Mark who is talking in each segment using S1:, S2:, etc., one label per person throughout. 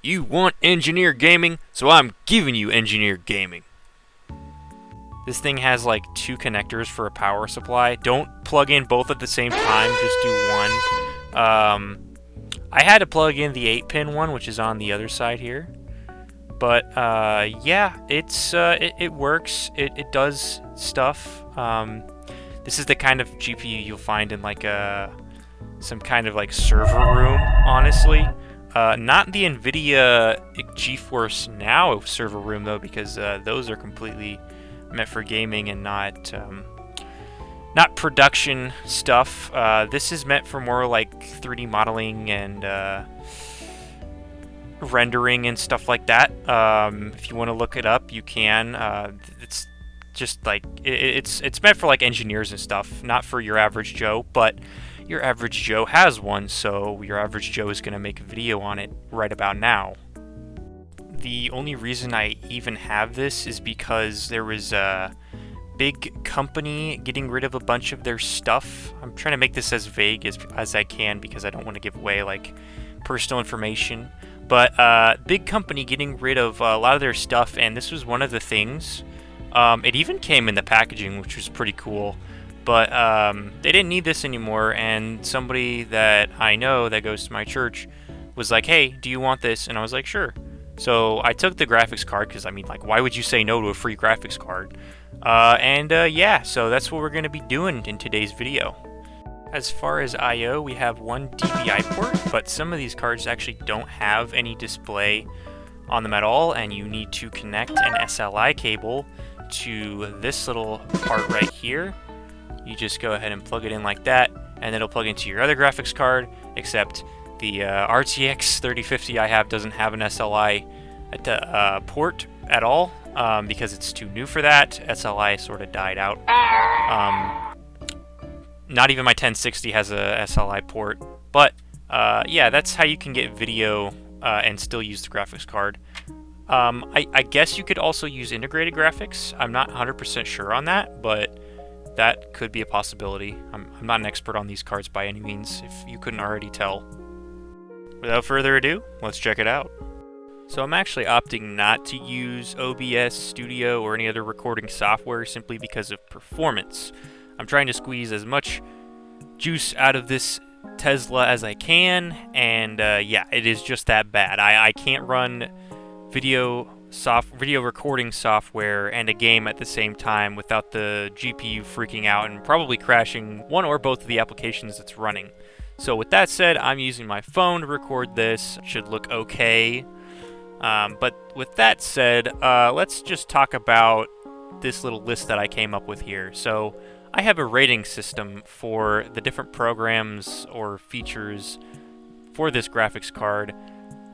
S1: You want engineer gaming, so I'm giving you engineer gaming. This thing has like 2 connectors for a power supply. Don't plug in both at the same time, just do one. I had to plug in the 8-pin one, which is on the other side here. But yeah, it works. It does stuff. This is the kind of GPU you'll find in like some kind of like server room, honestly. Not the NVIDIA GeForce Now server room though, because those are completely meant for gaming and not production stuff. This is meant for more like 3D modeling and rendering and stuff like that. If you want to look it up, you can. It's just like it's meant for like engineers and stuff, not for your average Joe, but your average Joe has one, so your average Joe is going to make a video on it right about now. The only reason I even have this is because there was a big company getting rid of a bunch of their stuff. I'm trying to make this as vague as I can because I don't want to give away like personal information. But big company getting rid of a lot of their stuff, and this was one of the things. It even came in the packaging, which was pretty cool. But they didn't need this anymore, and somebody that I know that goes to my church was like, hey, do you want this? And I was like, sure. So I took the graphics card, because I mean, like, why would you say no to a free graphics card? Yeah, so that's what we're going to be doing in today's video. As far as I/O, we have one DVI port, but some of these cards actually don't have any display on them at all, and you need to connect an SLI cable to this little part right here. You just go ahead and plug it in like that, and it'll plug into your other graphics card, except the RTX 3050 I have doesn't have an SLI port at all, because it's too new for that. SLI sort of died out. Not even my 1060 has a SLI port, but yeah, that's how you can get video and still use the graphics card. I guess you could also use integrated graphics. I'm not 100% sure on that, but that could be a possibility. I'm not an expert on these cards by any means, if you couldn't already tell. Without further ado, let's check it out. So I'm actually opting not to use OBS Studio or any other recording software simply because of performance. I'm trying to squeeze as much juice out of this Tesla as I can, and yeah, it is just that bad. I can't run video recording software and a game at the same time without the GPU freaking out and probably crashing one or both of the applications it's running. So with that said, I'm using my phone to record this. It should look okay. But with that said, let's just talk about this little list that I came up with here. So I have a rating system for the different programs or features for this graphics card.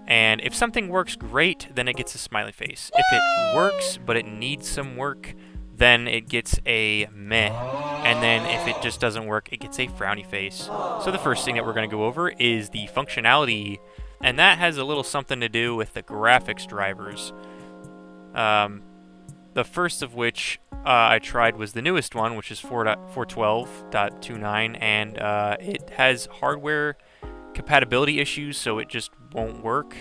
S1: And if something works great, then it gets a smiley face. If it works, but it needs some work, then it gets a meh. And then if it just doesn't work, it gets a frowny face. So the first thing that we're going to go over is the functionality, and that has a little something to do with the graphics drivers. The first of which I tried was the newest one, which is 4.12.29, and it has hardware compatibility issues, so it just won't work.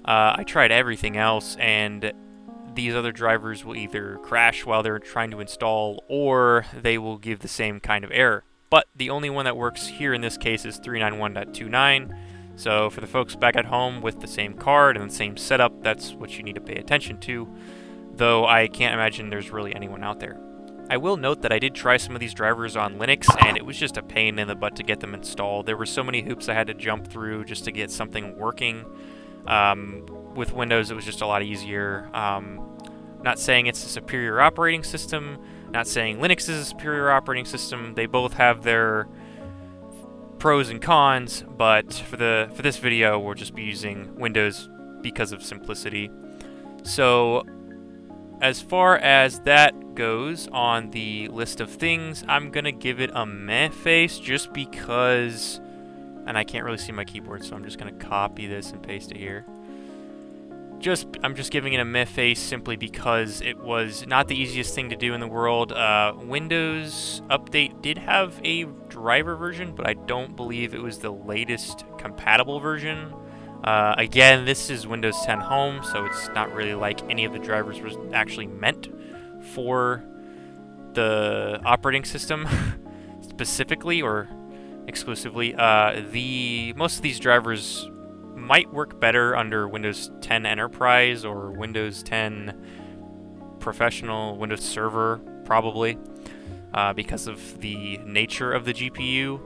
S1: I tried everything else, and these other drivers will either crash while they're trying to install, or they will give the same kind of error. But the only one that works here in this case is 391.29, so for the folks back at home with the same card and the same setup, that's what you need to pay attention to, though I can't imagine there's really anyone out there. I will note that I did try some of these drivers on Linux, and it was just a pain in the butt to get them installed. There were so many hoops I had to jump through just to get something working. With Windows, it was just a lot easier. Not saying it's a superior operating system, not saying Linux is a superior operating system. They both have their pros and cons, but for this video, we'll just be using Windows because of simplicity. So as far as that goes on the list of things, I'm gonna give it a meh face just because, and I can't really see my keyboard, so I'm just gonna copy this and paste it here. I'm just giving it a meh face simply because it was not the easiest thing to do in the world. Windows Update did have a driver version, but I don't believe it was the latest compatible version. Again, this is Windows 10 Home, so it's not really like any of the drivers was actually meant for the operating system specifically or exclusively. Most of these drivers might work better under Windows 10 Enterprise or Windows 10 Professional, Windows Server, probably, because of the nature of the GPU.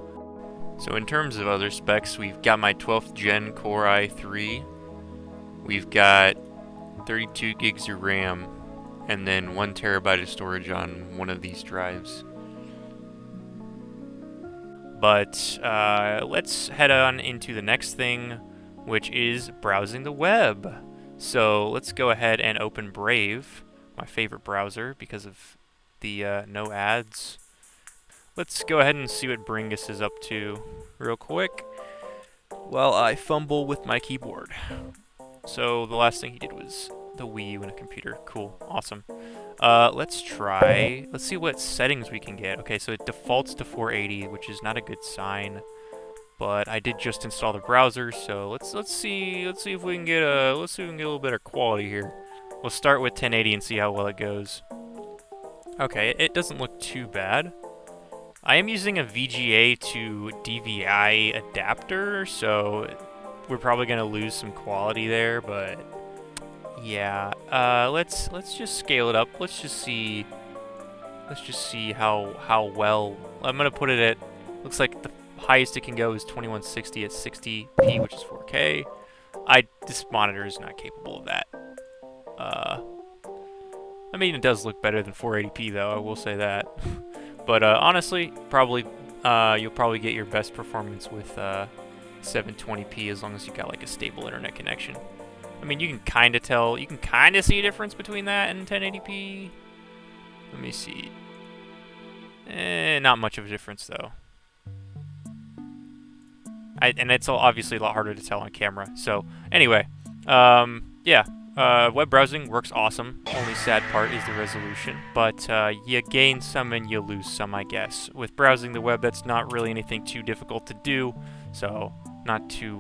S1: So in terms of other specs, we've got my 12th gen Core i3, we've got 32 gigs of RAM, and then 1 terabyte of storage on one of these drives. But let's head on into the next thing, which is browsing the web. So let's go ahead and open Brave, my favorite browser because of the no ads. Let's go ahead and see what Bringus is up to real quick while I fumble with my keyboard. So the last thing he did was the Wii U in a computer. Cool, awesome. Let's see what settings we can get. Okay, so it defaults to 480, which is not a good sign. But I did just install the browser, so let's see if we can get a little bit of quality here. We'll start with 1080 and see how well it goes. Okay, it doesn't look too bad. I am using a VGA to DVI adapter, so we're probably gonna lose some quality there, but yeah. Let's just scale it up. Let's just see how well. I'm gonna put it at. Looks like the highest it can go is 2160 at 60p, which is 4K. This monitor is not capable of that. I mean, it does look better than 480p though. I will say that. But honestly, probably you'll probably get your best performance with 720p as long as you got like a stable internet connection. I mean, you can kind of tell, you can kind of see a difference between that and 1080p. Let me see. Not much of a difference though. And it's obviously a lot harder to tell on camera. So anyway, yeah. Web browsing works awesome. Only sad part is the resolution. But you gain some and you lose some, I guess. With browsing the web, that's not really anything too difficult to do. So not too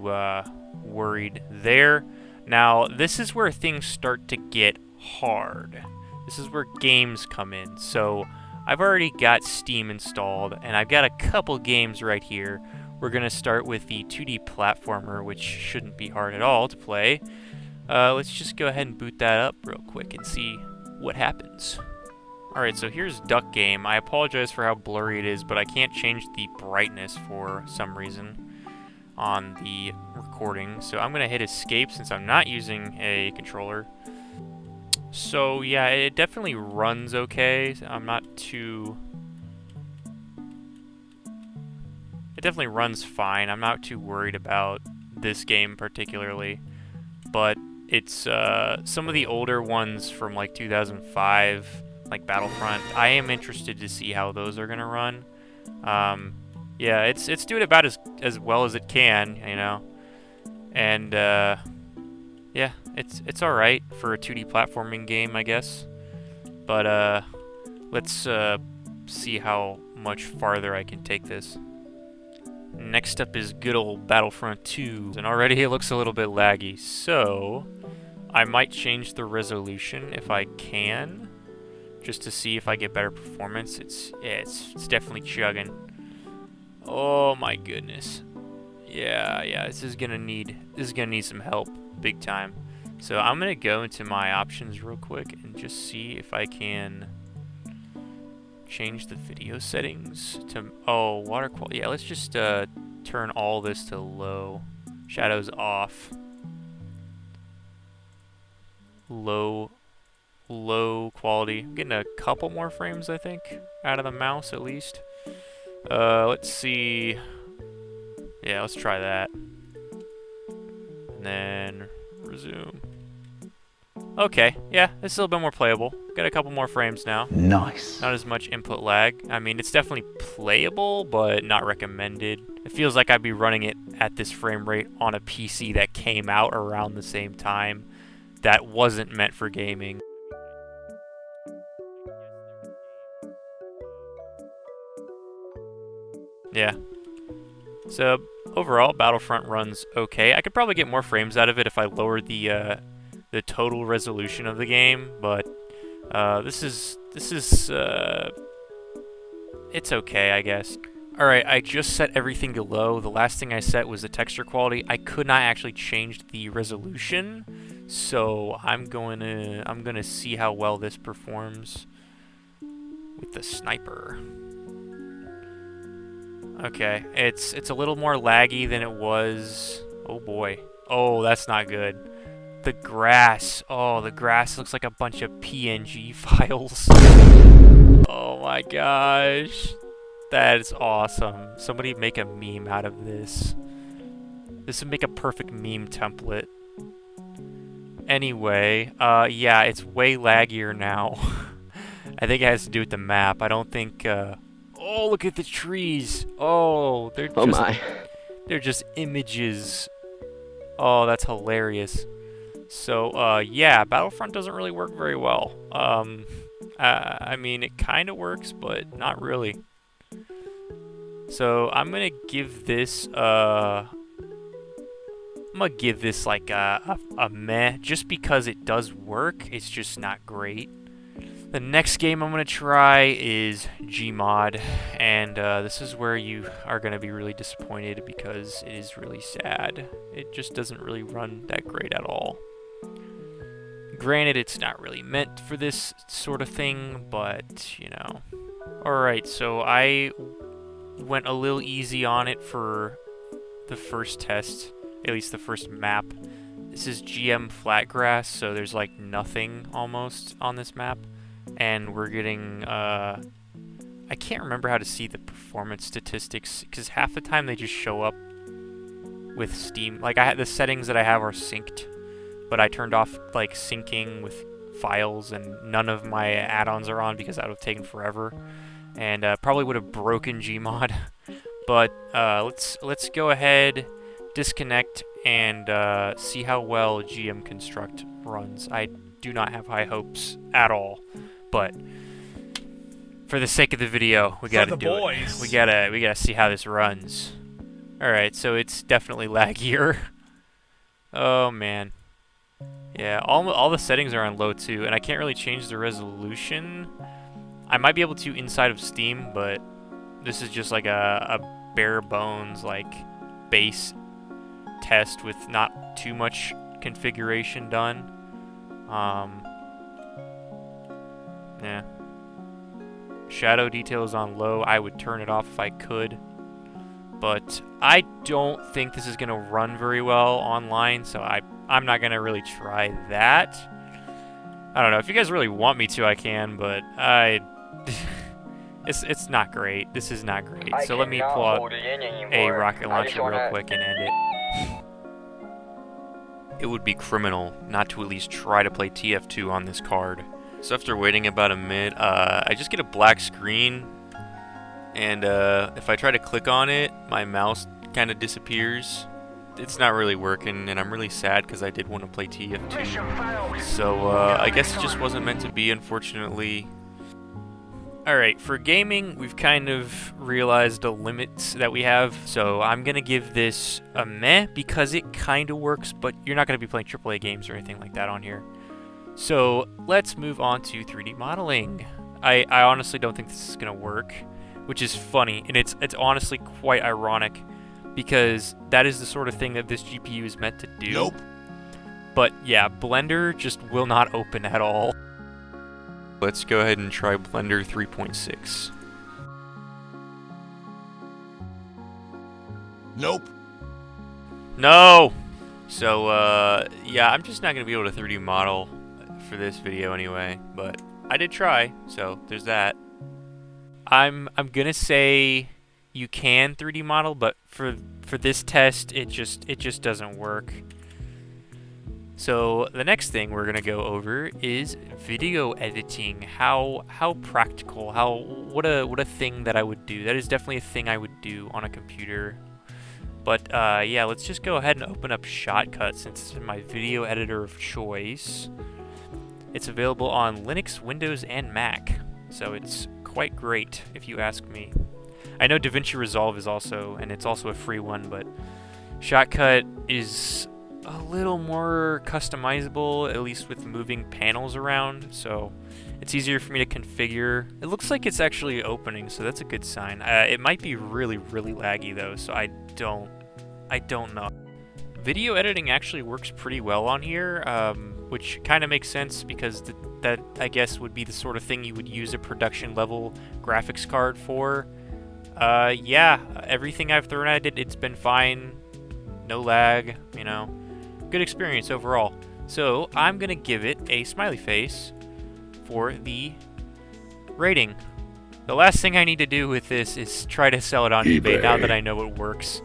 S1: worried there. Now, this is where things start to get hard. This is where games come in. So I've already got Steam installed, and I've got a couple games right here. We're going to start with the 2D platformer, which shouldn't be hard at all to play. Let's just go ahead and boot that up real quick and see what happens. Alright, so here's Duck Game. I apologize for how blurry it is, but I can't change the brightness for some reason on the recording. So I'm going to hit Escape since I'm not using a controller. So yeah, it definitely runs okay. I'm not too... It definitely runs fine. I'm not too worried about this game particularly. But it's some of the older ones from like 2005, like Battlefront. I am interested to see how those are gonna run. Yeah, it's doing about as well as it can, you know. And yeah, it's all right for a 2D platforming game, I guess. But let's see how much farther I can take this. Next up is good old Battlefront 2, and already it looks a little bit laggy, so I might change the resolution if I can, just to see if I get better performance. It's definitely chugging. Oh my goodness. Yeah, this is gonna need some help, big time. So I'm gonna go into my options real quick and just see if I can change the video settings to water quality. Yeah, let's just turn all this to low. Shadows off. Low quality. I'm getting a couple more frames, I think, out of the mouse at least. Let's see. Yeah, let's try that. And then resume. Okay, yeah, it's a little bit more playable. Got a couple more frames now.
S2: Nice.
S1: Not as much input lag. I mean, it's definitely playable, but not recommended. It feels like I'd be running it at this frame rate on a PC that came out around the same time that wasn't meant for gaming. Yeah. So overall, Battlefront runs okay. I could probably get more frames out of it if I lowered the total resolution of the game, but this is it's okay, I guess. Alright, I just set everything to low. The last thing I set was the texture quality. I could not actually change the resolution, so I'm gonna see how well this performs with the sniper. Okay, it's a little more laggy than it was. Oh boy. Oh, that's not good. The grass. Oh, the grass looks like a bunch of PNG files. Oh my gosh. That is awesome. Somebody make a meme out of this. This would make a perfect meme template. Anyway, yeah, it's way laggier now. I think it has to do with the map. I don't think, oh, look at the trees. Oh, they're just images. Oh, that's hilarious. So, yeah, Battlefront doesn't really work very well. I mean, it kind of works, but not really. So, I'm gonna give this, like a meh, just because it does work. It's just not great. The next game I'm gonna try is Gmod, and this is where you are gonna be really disappointed because it is really sad. It just doesn't really run that great at all. Granted, it's not really meant for this sort of thing, but, you know. Alright, so I went a little easy on it for the first test, at least the first map. This is GM Flatgrass, so there's like nothing almost on this map. And we're getting, I can't remember how to see the performance statistics, because half the time they just show up with Steam. Like, the settings that I have are synced, but I turned off, like, syncing with files, and none of my add-ons are on because that would have taken forever. And probably would have broken Gmod. But let's go ahead, disconnect, and see how well GM Construct runs. I do not have high hopes at all, but for the sake of the video, we gotta do it. We gotta see how this runs. Alright, so it's definitely laggier. Oh man. Yeah, all the settings are on low too, and I can't really change the resolution. I might be able to inside of Steam, but this is just like a bare bones, like, base test with not too much configuration done. Yeah. Shadow detail is on low. I would turn it off if I could. But I don't think this is going to run very well online, so I'm not going to really try that. I don't know. If you guys really want me to, I can, but it's not great. This is not great. So let me pull out a rocket launcher real quick and end it. It would be criminal not to at least try to play TF2 on this card. So after waiting about a minute, I just get a black screen, and if I try to click on it, my mouse kind of disappears. It's not really working, and I'm really sad because I did want to play TF2. So I guess it just wasn't meant to be, unfortunately. Alright, for gaming, we've kind of realized the limits that we have, so I'm going to give this a meh because it kind of works, but you're not going to be playing AAA games or anything like that on here. So let's move on to 3D modeling. I honestly don't think this is going to work, which is funny, and it's honestly quite ironic because that is the sort of thing that this GPU is meant to do.
S2: Nope.
S1: But yeah, Blender just will not open at all. Let's go ahead and try Blender 3.6.
S2: Nope.
S1: No! So, yeah, I'm just not going to be able to 3D model for this video anyway, but I did try, so there's that. I'm going to say you can 3D model, but for this test, it just doesn't work. So the next thing we're gonna go over is video editing. How practical? What a thing that I would do. That is definitely a thing I would do on a computer. But yeah, let's just go ahead and open up Shotcut since it's my video editor of choice. It's available on Linux, Windows, and Mac, so it's quite great if you ask me. I know DaVinci Resolve is also, and it's also a free one, but Shotcut is a little more customizable, at least with moving panels around, so it's easier for me to configure. It looks like it's actually opening, so that's a good sign. It might be really, really laggy though, so I don't know. Video editing actually works pretty well on here, which kind of makes sense because that I guess would be the sort of thing you would use a production level graphics card for. Yeah, everything I've thrown at it, it's been fine. No lag, you know. Good experience overall. So I'm gonna give it a smiley face for the rating. The last thing I need to do with this is try to sell it on eBay now that I know it works.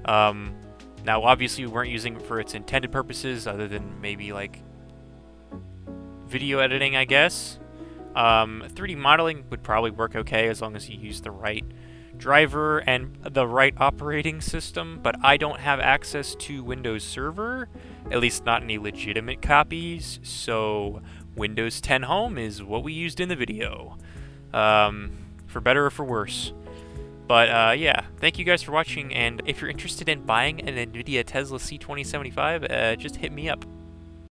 S1: Now obviously we weren't using it for its intended purposes other than maybe like video editing, I guess. 3D modeling would probably work okay as long as you use the right driver and the right operating system, but I don't have access to Windows Server, at least not any legitimate copies, so Windows 10 Home is what we used in the video, for better or for worse. But yeah, thank you guys for watching, and if you're interested in buying an NVIDIA Tesla C2075, just hit me up.